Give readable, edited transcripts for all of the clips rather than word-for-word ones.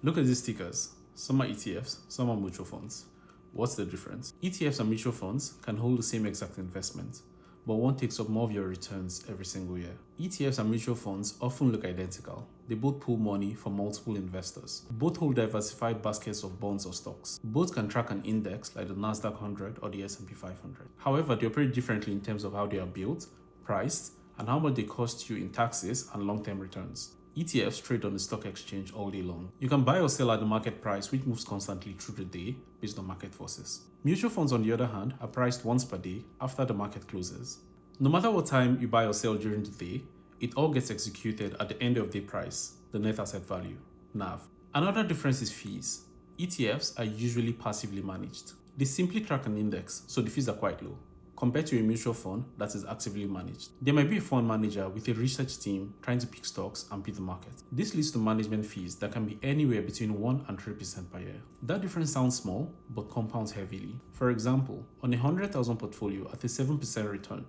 Look at these stickers. Some are ETFs, some are mutual funds. What's the difference? ETFs and mutual funds can hold the same exact investment, but one takes up more of your returns every single year. ETFs and mutual funds often look identical. They both pool money for multiple investors. Both hold diversified baskets of bonds or stocks. Both can track an index like the Nasdaq 100 or the S&P 500. However, they operate differently in terms of how they are built, priced, and how much they cost you in taxes and long-term returns. ETFs trade on the stock exchange all day long. You can buy or sell at the market price, which moves constantly through the day based on market forces. Mutual funds, on the other hand, are priced once per day after the market closes. No matter what time you buy or sell during the day, it all gets executed at the end of day price, the net asset value, NAV. Another difference is fees. ETFs are usually passively managed. They simply track an index, so the fees are quite low, compared to a mutual fund that is actively managed. There might be a fund manager with a research team trying to pick stocks and beat the market. This leads to management fees that can be anywhere between 1 and 3% per year. That difference sounds small, but compounds heavily. For example, on a 100,000 portfolio at a 7% return,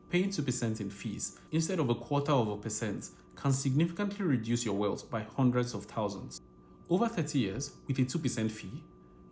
paying 2% in fees instead of 0.25% can significantly reduce your wealth by hundreds of thousands. Over 30 years, with a 2% fee,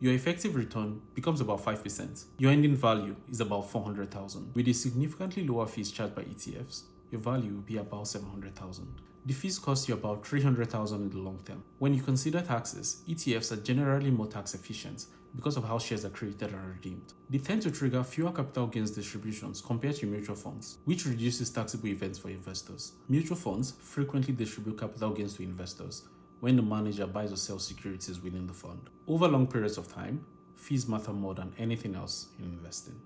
your effective return becomes about 5%. Your ending value is about 400,000. With a significantly lower fees charged by ETFs, your value will be about 700,000. The fees cost you about 300,000 in the long term. When you consider taxes, ETFs are generally more tax efficient because of how shares are created and redeemed. They tend to trigger fewer capital gains distributions compared to mutual funds, which reduces taxable events for investors. Mutual funds frequently distribute capital gains to investors when the manager buys or sells securities within the fund. Over long periods of time, fees matter more than anything else in investing.